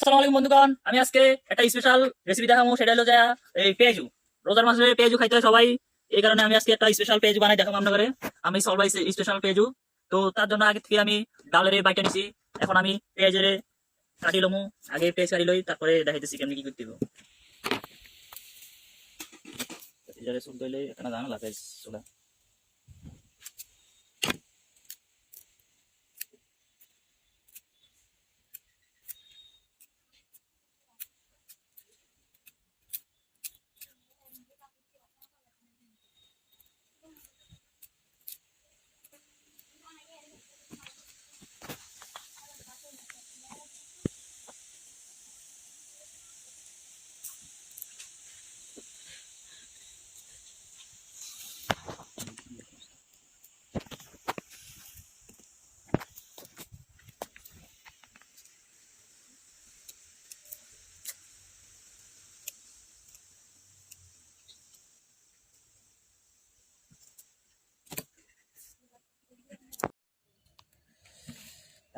আসসালামু আলাইকুম বন্ধুগণ, আমি আজকে একটা স্পেশাল রেসিপি দেখাবো। সেটা হলো যা এই পেঁয়াজু। রোজার মাসে পেঁয়াজু খাইতে হয় সবাই, এই কারণে আমি আজকে একটা স্পেশাল পেঁয়াজু বানাই দেখাবো আপনাদের। আমি সবাই স্পেশাল পেঁয়াজু। তো তার জন্য আগে থেকে আমি ডালের বাইটা নিছি। এখন আমি পেঁয়াজের কাটি লমু। আগে পেঁয়াজ কাটি লই, তারপরে দেখাইতেছি কেমনি কি করতে হবে। পেঁয়াজের সুপ দইলে একটা ঝামেলা পেঁয়াজ চুলা।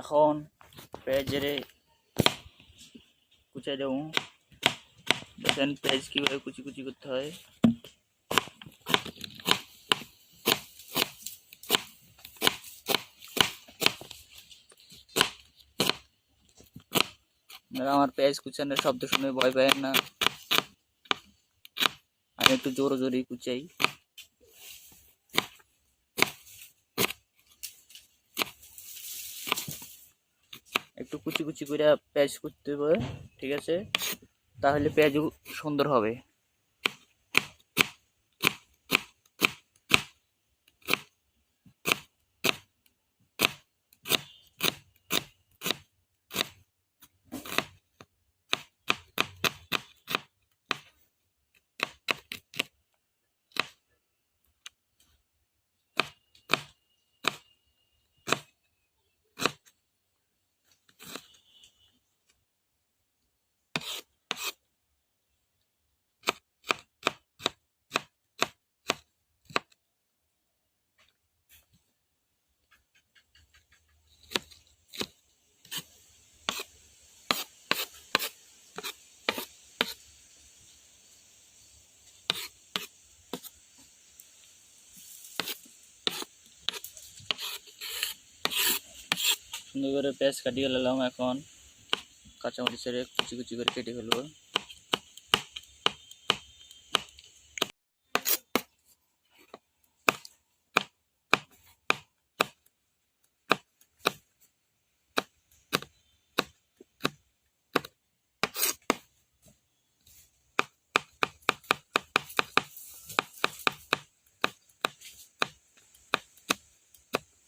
এখন পেঁয়াজের কুচাই দেবো। দেখেন পেঁয়াজ কিভাবে কুচি কুচি করতে হয়। আমার পেঁয়াজ কুচানোর শব্দ শুনে ভয় পায় না, আমি একটু জোরে জোরেই কুচাই। একটু কুচি কুচি করে পেঁয়াজ কুচতে হবে, ঠিক আছে? তাহলে পেঁয়াজ সুন্দর হবে। সুন্দর করে পেঁয়াজ কাটিয়ে নিলাম। এখন কাঁচামরিচের কুচি কুচি করে কেটে ফেলবো।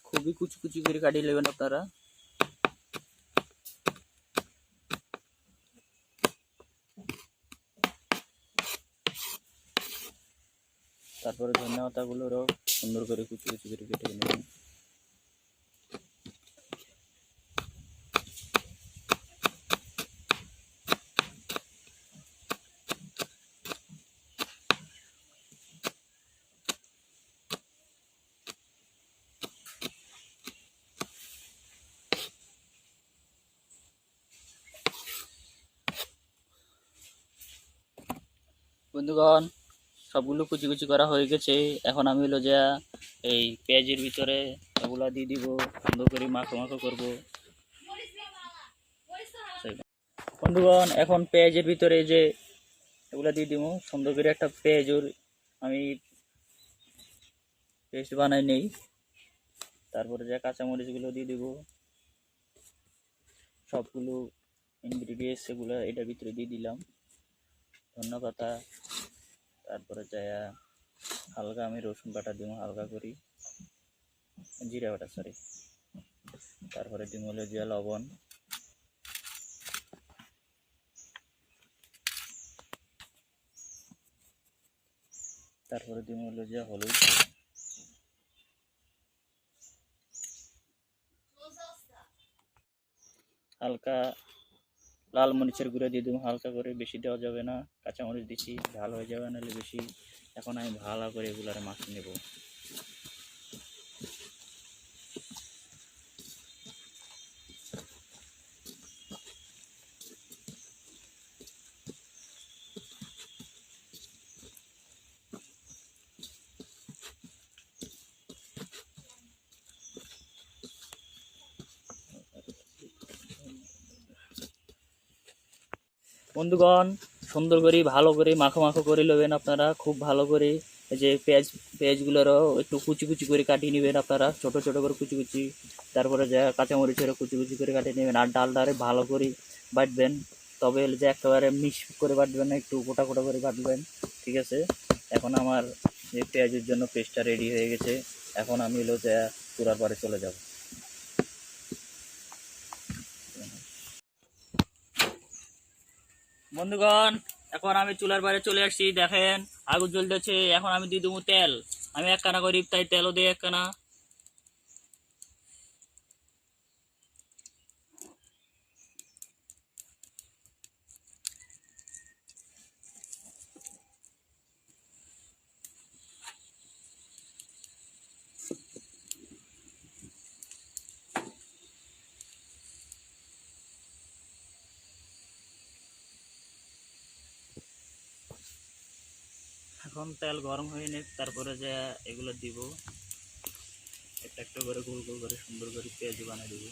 খুবই কুচি কুচি করে কাটিয়ে নেবেন আপনারা। তারপরে ধনিয়া পাতাগুলোরও সুন্দর করে কুচি কুচি করে কেটে নেবেন। বন্ধুগণ, সবগুলো কুচি কুচি করা হয়ে গেছে। এখন আমি হলো যা এই পেঁয়াজের ভিতরে এগুলা দিয়ে দিব, সুন্দর করে মাখো মাখো করবো। বন্ধুগণ, এখন পেঁয়াজের ভিতরে যে এগুলা দিয়ে দিব, সুন্দর করে একটা পেঁয়াজের আমি পেস্ট বানাই নেই। তারপরে যে কাঁচামরিচগুলো দিয়ে দিব, সবগুলো ইনগ্রিডিয়েন্টস এগুলো এটার ভিতরে দিয়ে দিলাম। ধনিয়া পাতা, তারপরে যায়া হালকা আমি রসুন বাটা দিব, হালকা করি জিরা বাটা, সরি। তারপরে দিব হলো যে লবণ, তারপরে দিব হলো যে হলুদ, হালকা লাল মরিচের গুঁড়ো দিয়ে দেবো হালকা করে, বেশি দেওয়া যাবে না, কাঁচামরিচ দিচ্ছি ঝাল হয়ে যাবে নাহলে বেশি। এখন আমি ভালো করে এগুলার মাখিয়ে নেব। বন্ধুগণ, সুন্দর করে ভালো করে মাখো মাখো করে নেবেন আপনারা, খুব ভালো করে। এই যে পেঁয়াজগুলোরও একটু কুচি কুচি করে কাটিয়ে নেবেন আপনারা, ছোট ছোট করে কুচি কুচি। তারপরে যে কাঁচামরিচেরও কুচি কুচি করে কাটিয়ে নেবেন, আর ডালটারে ভালো করে বাটবেন। তবে যে একেবারে মিক্স করে বাটবেন না, একটু গোটা গোটা করে বাটবেন, ঠিক আছে। এখন আমার এই পেঁয়াজের জন্য পেস্টটা রেডি হয়ে গেছে। এখন আমি হলো যে চুলার পরে চলে যাব। বন্ধুগণ, এখন আমি চুলার বাইরে চলে আসছি, দেখেন আগুন জ্বলতেছে। এখন আমি দিয়ে দেবো তেল। আমি এক কানা করি, তাই তেলও দিই এক কানা। এখন তেল গরম হয়ে নে, তারপরে যে এগুলো দিব, একটা একটা করে গোল গোল করে সুন্দর করে পেঁয়াজ বানিয়ে দিব।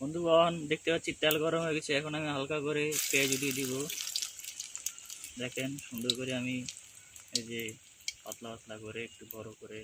বন্ধুগণ, দেখতে পাচ্ছি তেল গরম হয়ে গেছে। এখন আমি হালকা করে পেঁয়াজ দিয়ে দিব। দেখেন সুন্দর করে আমি এই যে পাতলা পাতলা করে একটু বড় করে।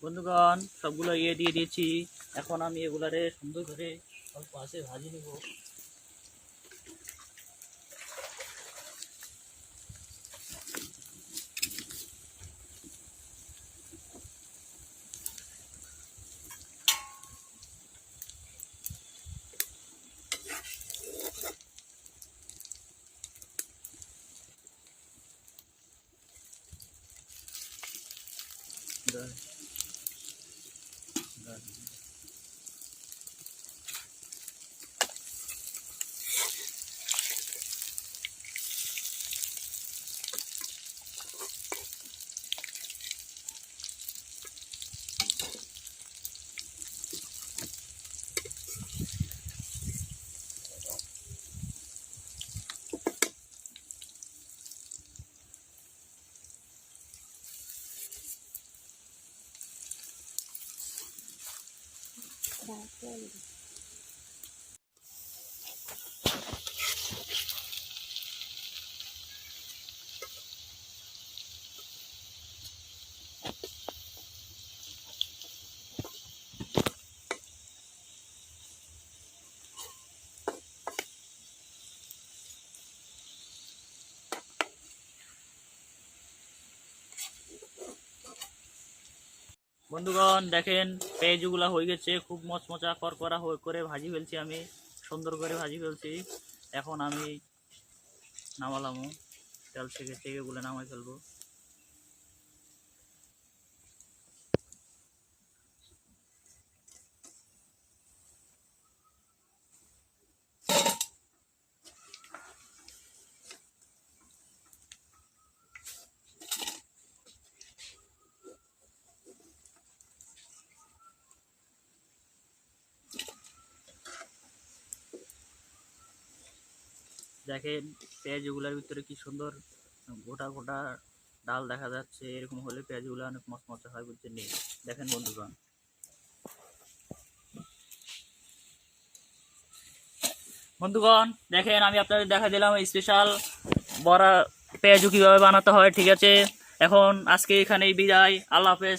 বন্ধুগণ, সবগুলো দিয়ে দিয়েছি। এখন আমি এগুলারে সুন্দর করে অল্প আছে ভাজি নেব। বন্ধুগণ দেখেন পেঁয়াজুগুলা হয়ে গেছে, খুব মচমচা করকরা করে ভাজি ফেলছি, আমি সুন্দর করে ভাজি ফেলছি। এখন আমি নামালামও, তেল থেকে গুলো নামাই ফেলবো। দেখেন পেঁয়াজগুলোর ভিতরে কি সুন্দর গোটা গোটা ডাল দেখা যাচ্ছে, এরকম হলে পেঁয়াজগুলো অনেক মচমচা হয়, বুঝছেন নি? দেখেন বন্ধুগণ, দেখেন আমি আপনাদের দেখা দিলাম স্পেশাল বড়া পেঁয়াজু কিভাবে বানাতে হয়। ঠিক আছে, এখন আজকে এখানেই বিদায়, আল্লাহ হাফেজ।